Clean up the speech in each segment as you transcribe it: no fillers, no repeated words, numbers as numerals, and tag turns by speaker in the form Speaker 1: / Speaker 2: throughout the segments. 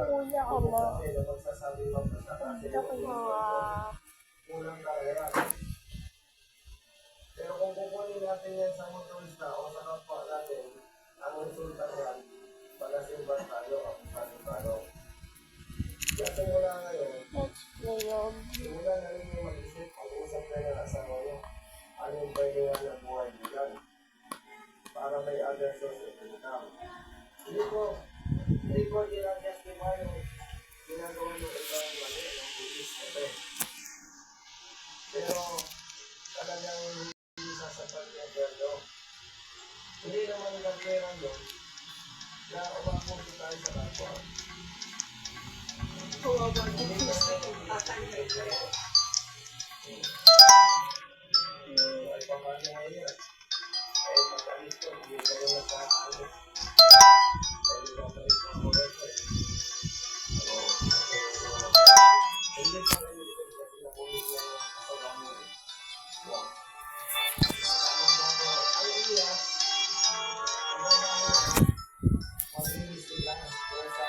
Speaker 1: Kuya ama.
Speaker 2: Pero kung kukunin natin yan sa motorista o sa kapwa natin, ang resulta yan, palasimban tayo, tayo. Kasi mula ngayon, mula na rin yung mag-isip, mag-usap na yung asawa niyo, ano yung pwede nga na buhay bilang para may other source of income. Hindi ko ginag-justify yung ginagawa ng ibang mali ng business natin. Pero talagang hindi sasapat yung perdo. Hindi naman nagpapirang doon na umabot tayo sa kapwa. Hindi kasi tatangay kayo. Ay pamana ngayon. Ay pagkalis ko, hindi kayo nagkakalit. Ay pagkalis ko mo rin. Hindi pa kayo dito kasi nakulit niya sa bangon. Wow. Ay iyak. Mabilis sila. Kaya sa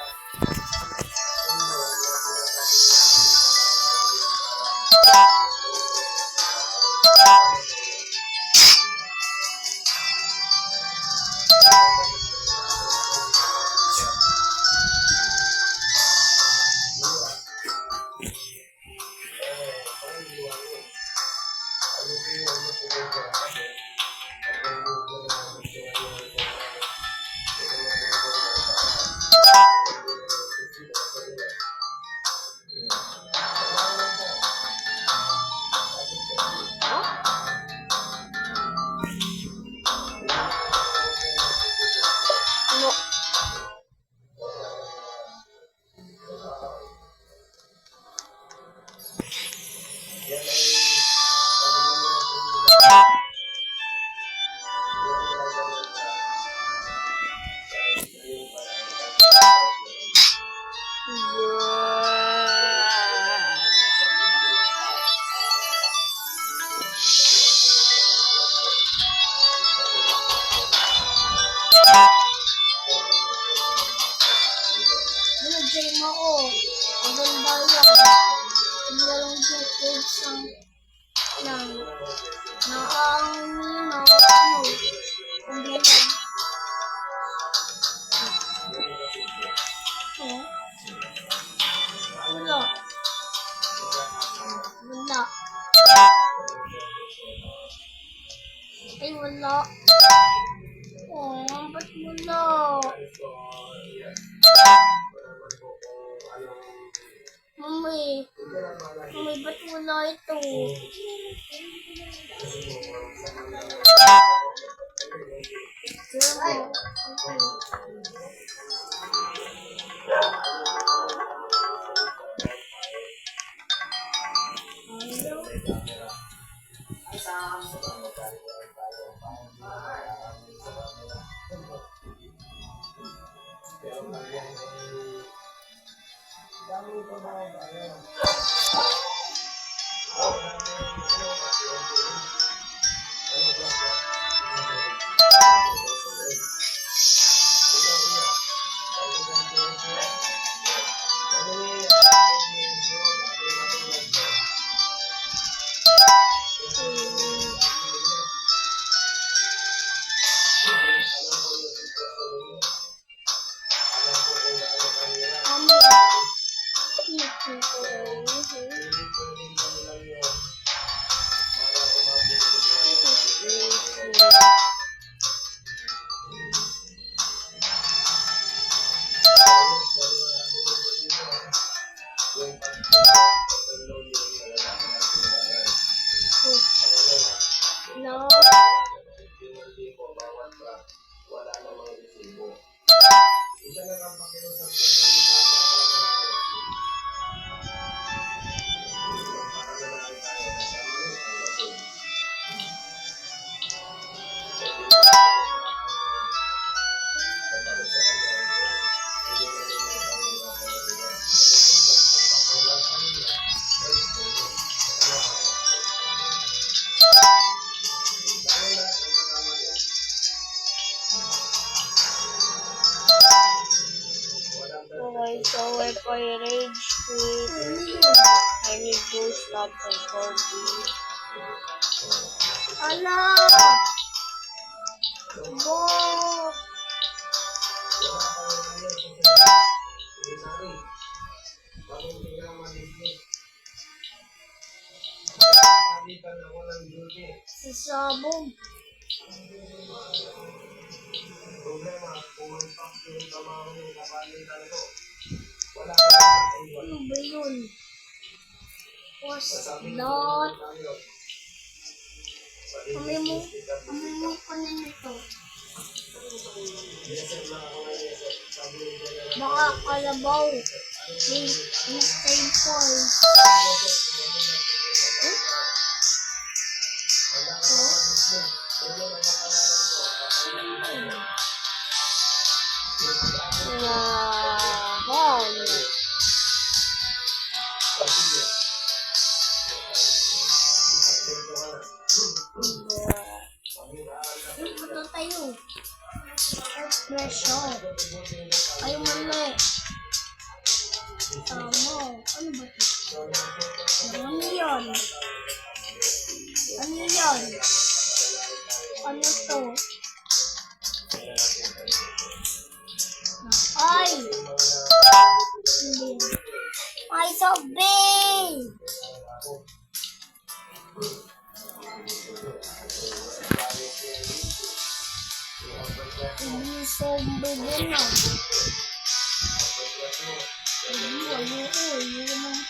Speaker 1: Binigay mo ako. Ang ganda yan. Hindi lang yung kids ng ano, kung ganyan. Wala. Wala. Ay, wala. Oh, ba't wala? Mami, ba't wala ito? No.
Speaker 3: Wi-Fi rage quit.
Speaker 1: Ano yun?
Speaker 3: I need to stop recording.
Speaker 1: Ala! Bo! Sasabog. Ano ba yun? Was not. Amoy mo pa na nito. Baka kalabaw. May staple.
Speaker 3: Yahan.
Speaker 1: Yung puto tayo. Pressure. Ayaw mali. Tama. Ano ba ito? Ano yun? Ano yun? Ano to? Ay! Hindi. Ay, sabi! Hindi zombie din ah. Hindi, ayoko. Ayoko nang...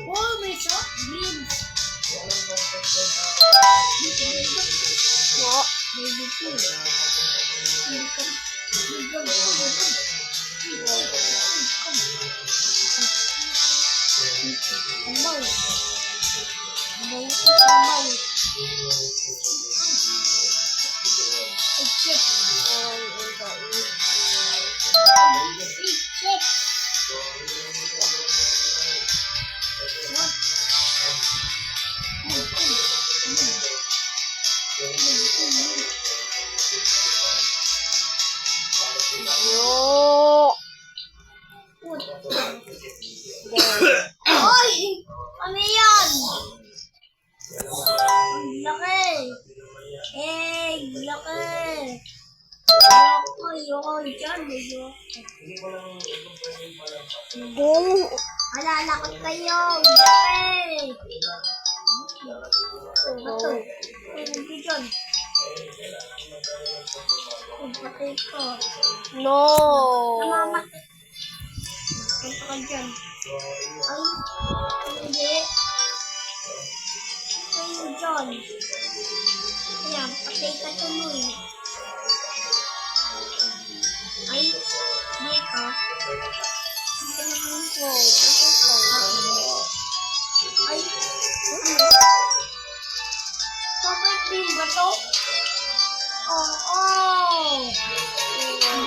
Speaker 1: Oh, may soft drinks.
Speaker 3: No.
Speaker 1: Baby food. Abaw. Abaw ko, abaw. Ay, chip. Ay, chip. What?
Speaker 3: No.
Speaker 1: Ay! Ano yan? Ang laki! Eh, laki! Ayoko dyan, ayoko.
Speaker 3: Dong.
Speaker 1: Alalakot kayo! Ang laki! Ano to? Ano dyan? Pagpatay ko.
Speaker 3: No.
Speaker 1: Namamatay. Punta ka dyan. Ay, hindi. Kayo dyan. Ayan, patay ka tuloy. Ay, hindi ka. Hindi ka naman po. Ay, ano? Bakit din ba to? Oo.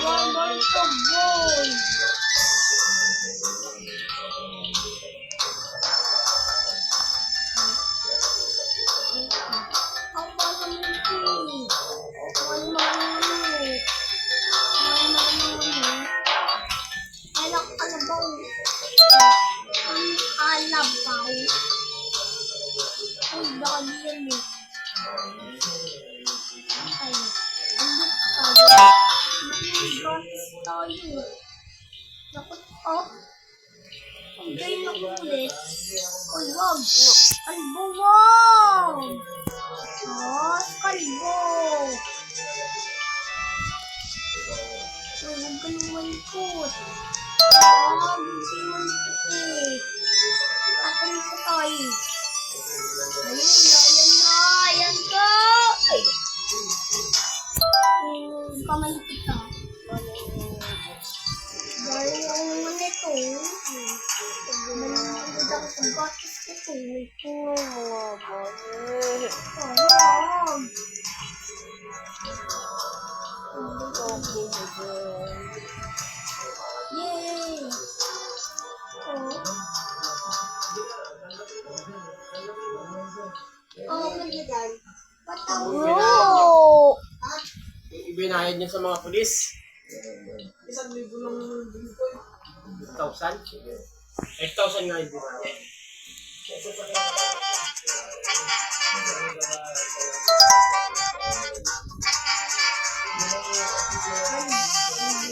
Speaker 1: Barbal to boy. Ang bago mo Alak alabaw. Alabaw. Ay, dami yan eh. Ay, alit tayo. Gratis tayo. Naku, oh. Ang gay na ulit. Uy, wag. Kalbo, wag. Oh, kalbo. Huwag ka lumalikot. Ah, gusto mo eh. Atan ko tayo. Ayun na, ayan na. Ayan ka. Kamay kita. Dahil ako naman ito. Managod ako sa gatos ko ito.
Speaker 3: Tingnan mo nga ba?
Speaker 1: Parang. Yay! Oh, ganda dyan.
Speaker 3: Bro!
Speaker 4: Ibinayad niya sa mga pulis. 1,000 lang din ko. 1,000? 8,000 nga ibinayad.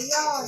Speaker 1: Yun.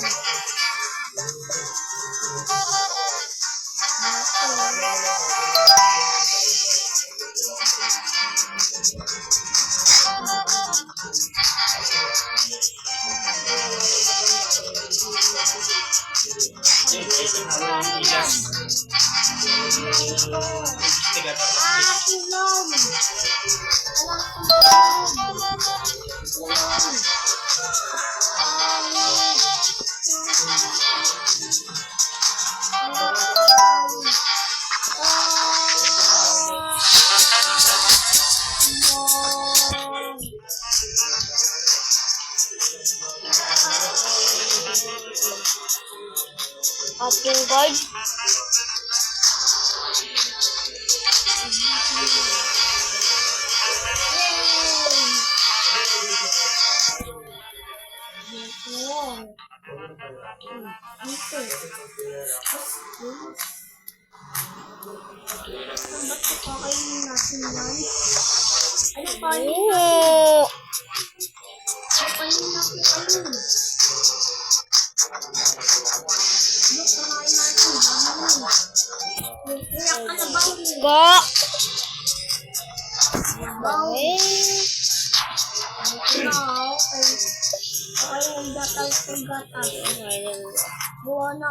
Speaker 1: Kulon.
Speaker 3: Ating guard.
Speaker 1: Ba't kakainin natin yan? Ano pa yun?
Speaker 3: Oh!
Speaker 1: Kakainin natin ayun. Ba't kakain natin? Dami. Kaya kalabaw.
Speaker 3: Ga!
Speaker 1: Kalabaw.
Speaker 3: Eh!
Speaker 1: Ano? Okay. Okay, ang gatal sa gatal. Gawa na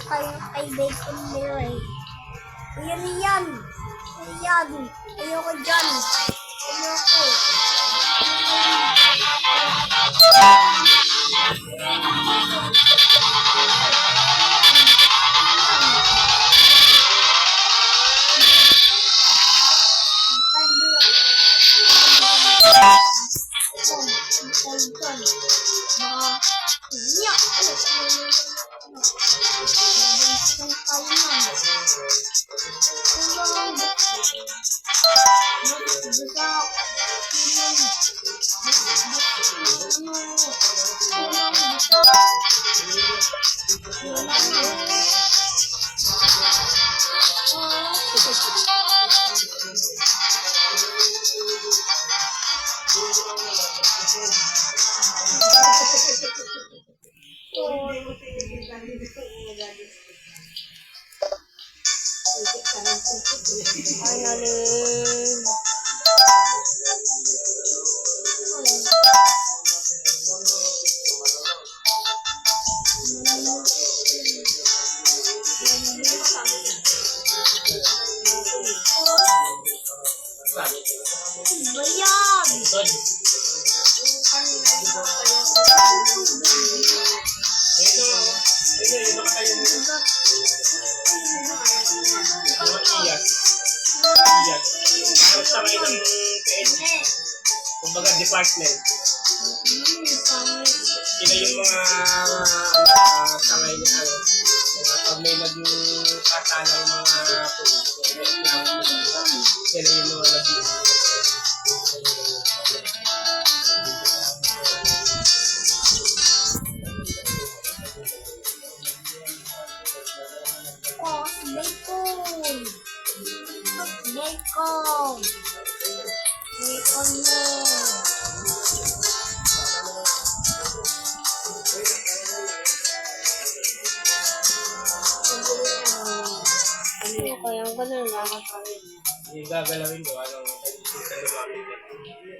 Speaker 1: tayo kay Bacon Mirai. Ayan yan. Ayan. Ayoko dyan. Ayoko.
Speaker 3: Finally.
Speaker 1: Bayan!
Speaker 4: Kumbaga department. Sila yung mga sangay na ano. Pag may nagkasala yung mga pulis, sila yung mga
Speaker 1: Oh, bacon! Bacon! Bacon mo!
Speaker 3: Ano kaya ang ganun nakakasabi?
Speaker 4: gagalawin mo, anong kaibigan sa lumapit.